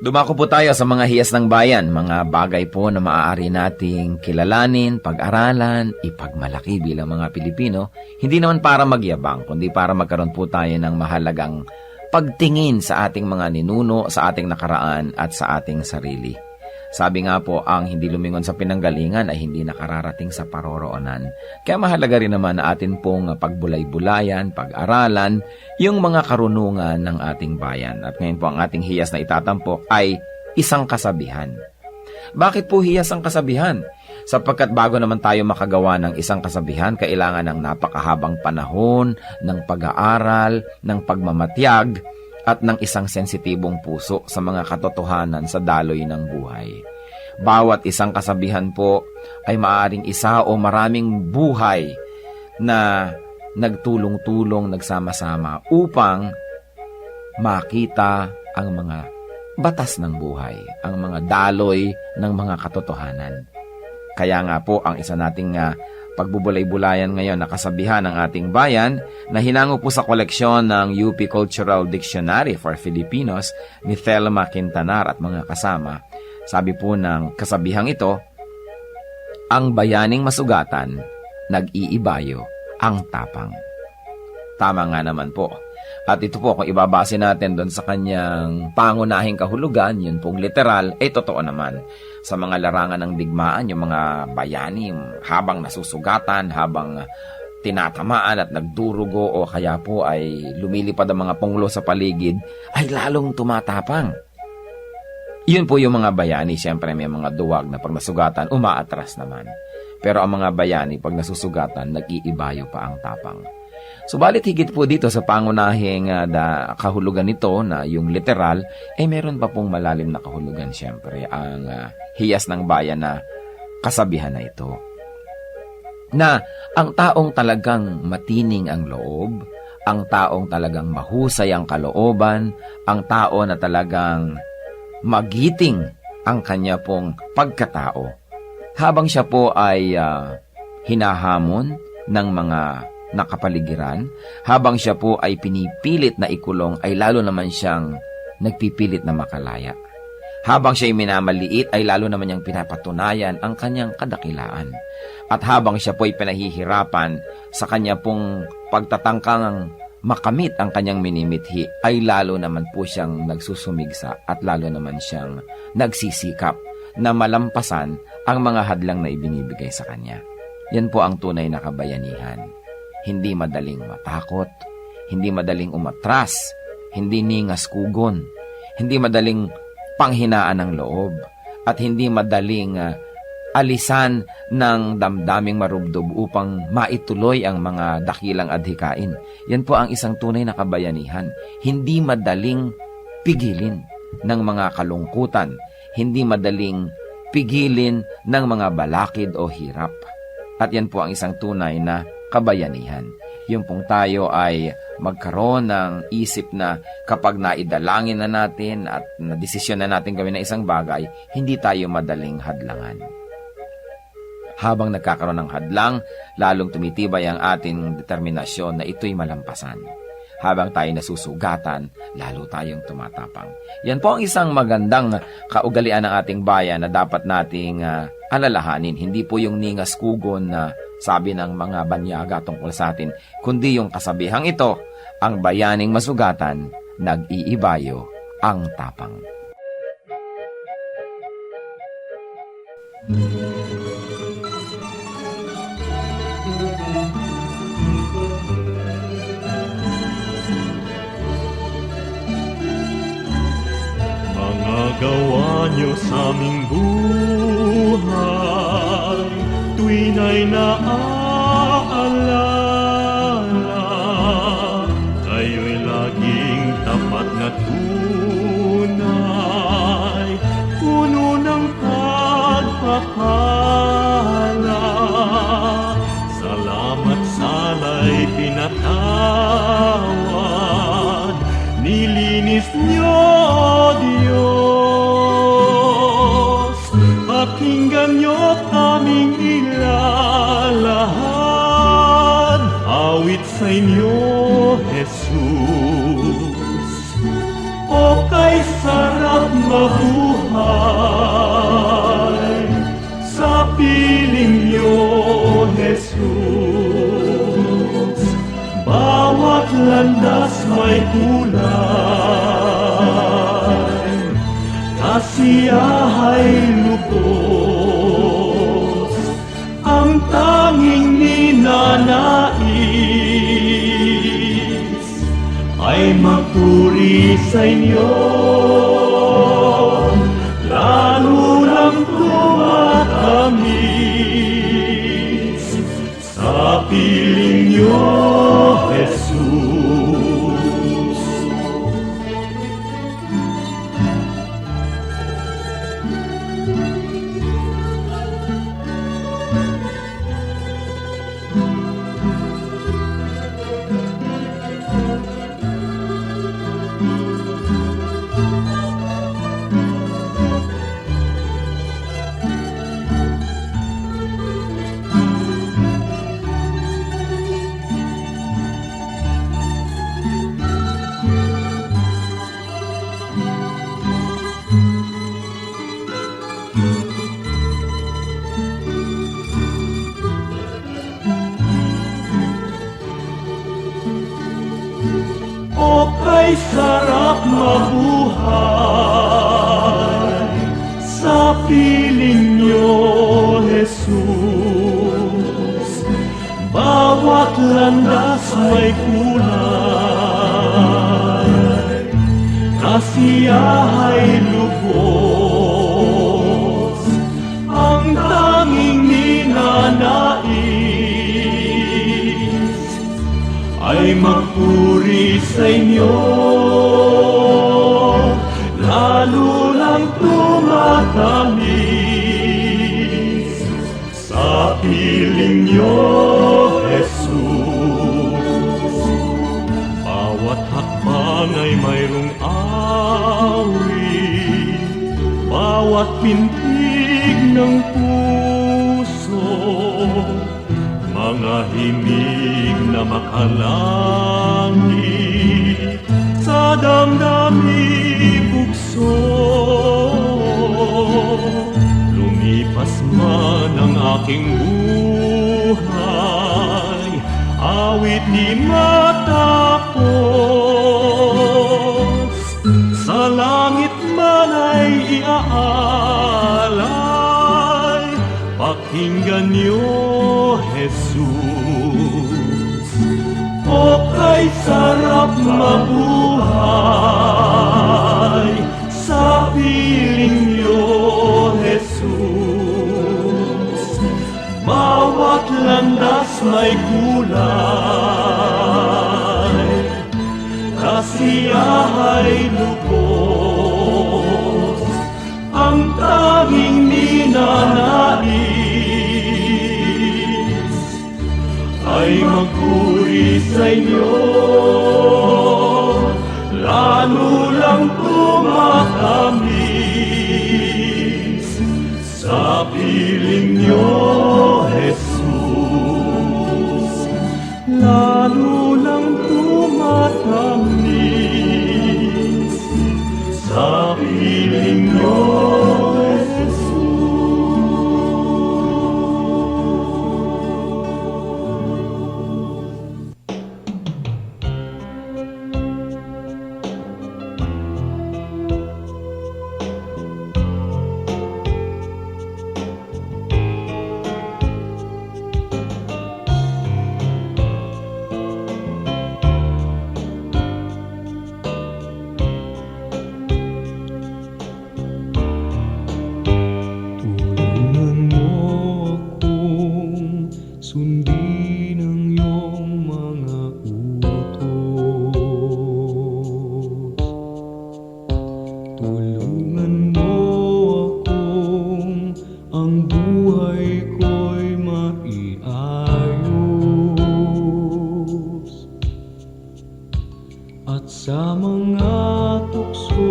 Dumako po tayo sa mga hiyas ng bayan, mga bagay po na maaari nating kilalanin, pag-aralan, ipagmalaki bilang mga Pilipino, hindi naman para magyabang, kundi para magkaroon po tayo ng mahalagang pagtingin sa ating mga ninuno, sa ating nakaraan at sa ating sarili. Sabi nga po, ang hindi lumingon sa pinanggalingan ay hindi nakararating sa paroroonan. Kaya mahalaga rin naman na atin pong pagbulay-bulayan, pag-aralan, yung mga karunungan ng ating bayan. At ngayon po ang ating hiyas na itatampok ay isang kasabihan. Bakit po hiyas ang kasabihan? Sapagkat bago naman tayo makagawa ng isang kasabihan, kailangan ng napakahabang panahon, ng pag-aaral, ng pagmamatyag, at ng isang sensitibong puso sa mga katotohanan sa daloy ng buhay. Bawat isang kasabihan po ay maaaring isa o maraming buhay na nagtulong-tulong, nagsama-sama upang makita ang mga batas ng buhay, ang mga daloy ng mga katotohanan. Kaya nga po ang isa nating pagbubulay-bulayan ngayon na kasabihan ng ating bayan na hinango po sa koleksyon ng UP Cultural Dictionary for Filipinos ni Thelma Quintanar at mga kasama. Sabi po ng kasabihang ito, ang bayaning masugatan, nag-iibayo ang tapang. Tama nga naman po. At ito po, kung ibabase natin doon sa kanyang pangunahing kahulugan, yun pong literal, totoo naman. Sa mga larangan ng digmaan, yung mga bayani, habang nasusugatan, habang tinatamaan at nagdurugo o kaya po ay lumilipad ang mga punglo sa paligid, ay lalong tumatapang. Yun po yung mga bayani. Siyempre may mga duwag na pag nasugatan, umaatras naman. Pero ang mga bayani, pag nasusugatan, nag-iibayo pa ang tapang. Subalit higit po dito sa pangunahing kahulugan nito na yung literal, meron pa pong malalim na kahulugan siyempre ang hiyas ng bayan na kasabihan na ito. Na ang taong talagang matining ang loob, ang taong talagang mahusay ang kalooban, ang tao na talagang magiting ang kanya pong pagkatao. Habang siya po ay hinahamon ng mga nakapaligiran, habang siya po ay pinipilit na ikulong, ay lalo naman siyang nagpipilit na makalaya. Habang siya ay minamaliit, ay lalo naman niyang pinapatunayan ang kanyang kadakilaan. At habang siya po ay pinahihirapan sa kanya pong pagtatangkang makamit ang kanyang minimithi, ay lalo naman po siyang nagsusumigsa at lalo naman siyang nagsisikap na malampasan ang mga hadlang na ibinibigay sa kanya. Yan po ang tunay na kabayanihan. Hindi madaling matakot, hindi madaling umatras, hindi ningas kugon, hindi madaling panghinaan ng loob, at hindi madaling alisan ng damdaming marubdob upang maituloy ang mga dakilang adhikain. Yan po ang isang tunay na kabayanihan. Hindi madaling pigilin ng mga kalungkutan, hindi madaling pigilin ng mga balakid o hirap. At yan po ang isang tunay na kabayanihan. Yung pong tayo ay magkaroon ng isip na kapag naidalangin na natin at nadesisyon na natin gawin na isang bagay, hindi tayo madaling hadlangan. Habang nagkakaroon ng hadlang, lalong tumitibay ang ating determinasyon na ito'y malampasan. Habang tayo nasusugatan, lalo tayong tumatapang. Yan po ang isang magandang kaugalian ng ating bayan na dapat nating alalahanin. Hindi po yung ningas kugon na sabi ng mga banyaga tungkol sa atin, kundi yung kasabihang ito, ang bayaning masugatan, nag-iibayo ang tapang. Mga gawa niyo sa aming buhay, tuwina'y naaalala. Kayo'y laging tapat na tunay, puno ng pagpapala. Salamat sala'y pinatawad, nilinis niyo, Diyos. Pakinggan niyo aming ilalahad, awit sa inyo, Jesus. O kay sarap mabuhay, sa piling niyo, Jesus. Bawat landas may kulay, kasiyahay lubos, ang tanging ninanais ay magpuri sa inyo, lalo lang tumatamis sa piling niyo, Jesus. O kay sarap mabuhay, sa piling niyo, Jesus. Bawat landas may kulay, kasiyahay lubos, ang tanging ninanais ay magpuri sa inyo, lalo lang tumatamis sa piling nyo, Jesus. Bawat hakbang ay mayroong awit, bawat pintig ng puso, mga himig na makalangit sa damdamin bugso. Lumipas man ang aking buhay, awit di matapos, sa langit man ay iaalay, pakinggan niyo, Jesus. O kay sarap mabuhay sa piling niyo, Jesus. Bawat landas may kulay, kasiyahay lubos, ang tanging ninanais ay magpuri sa inyo, lalo lang tumatamis sa piling nyo, Jesus. Lalo lang tumatamis sa piling nyo, Jesus. Tulungan mo akong sundin ang iyong mga utos. Tulungan mo akong ang buhay ko'y maiayos, at sa mga tukso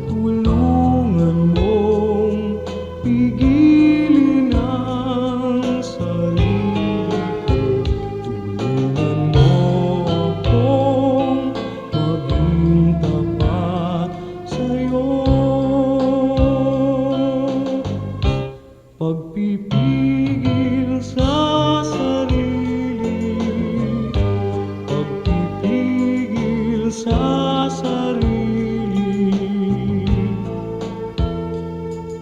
tulungan mong pigilin ang sarili ko. Tulungan mo akong maging tapat sa'yo. Pagpipigil sa sarili, pagpipigil sa sarili,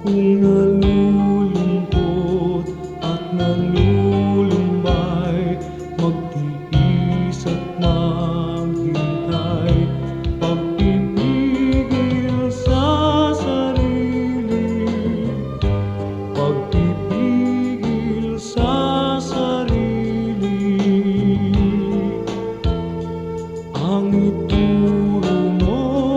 kung nalulungkot at nalulumbay, magtiis at maghintay. Pagpipigil sa sarili, pagpipigil sa sarili, ang ituro mo,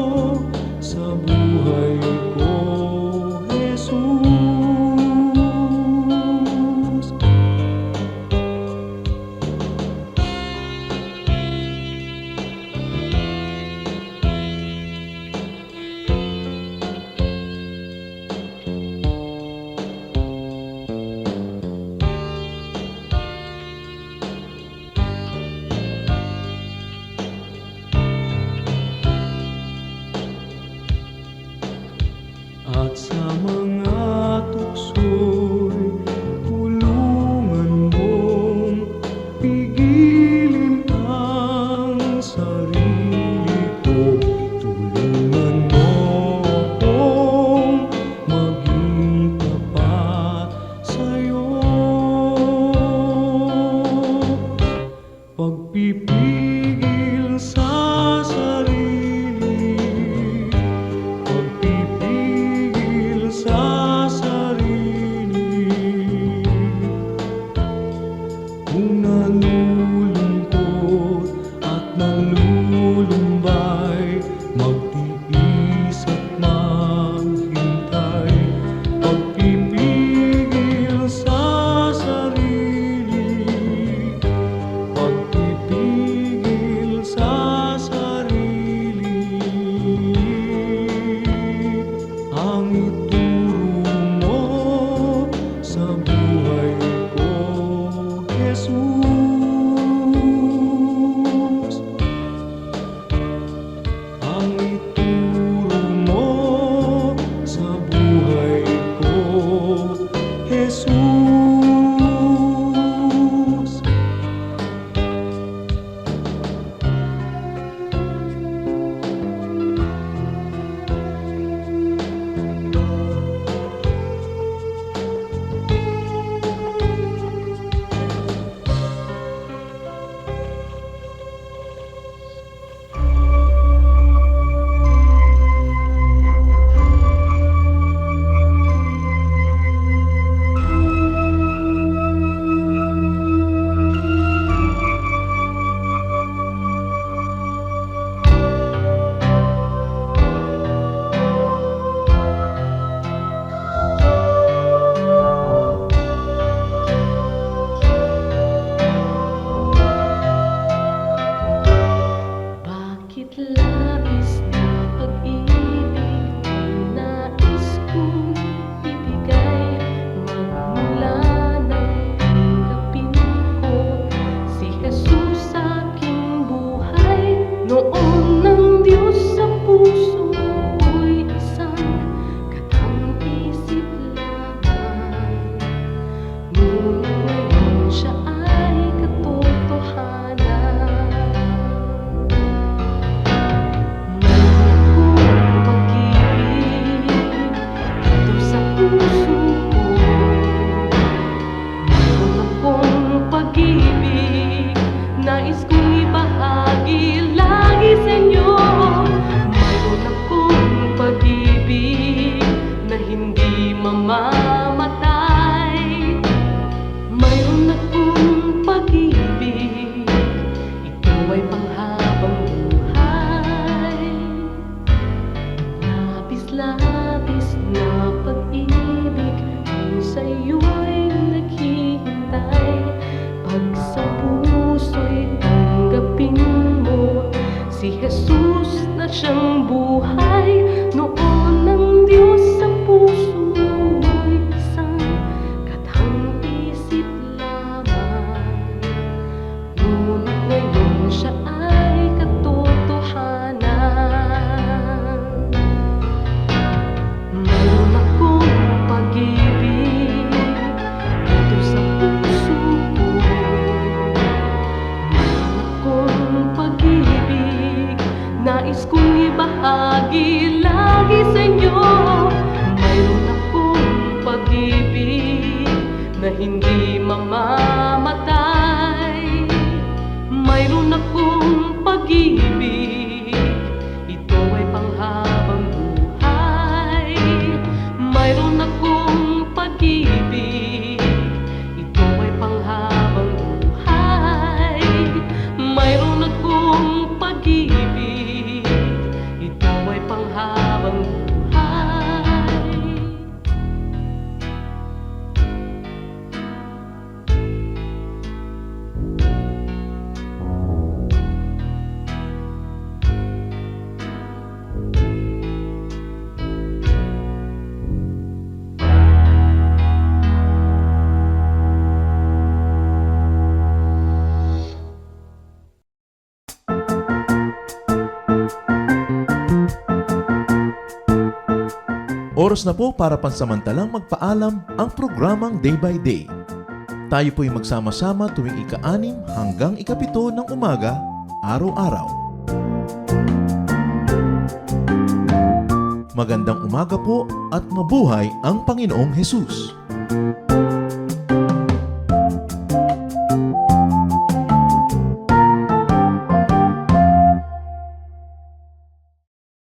habang buhay. Noon ng Diyos sa puso mo'y isang katang isip lamang. Ngunit ngayon siya ay katotohanan. Mayroon akong pag-ibig dito sa puso ko. Mayroon akong pag-ibig, nais kong ibahagi lagi sa inyo. Mayroon akong pag-ibig na hindi mamamatay. Mayroon akong pag-ibig, ito ay panghabang buhay. Mayroon akong pag-ibig, ito ay panghabang buhay. Mayroon akong pag-ibig, ito ay panghabang buhay. Oras na po para pansamantalang magpaalam ang programang Day by Day. Tayo po'y magsama-sama tuwing ika-6 hanggang ika-7 ng umaga, araw-araw. Magandang umaga po at mabuhay ang Panginoong Hesus!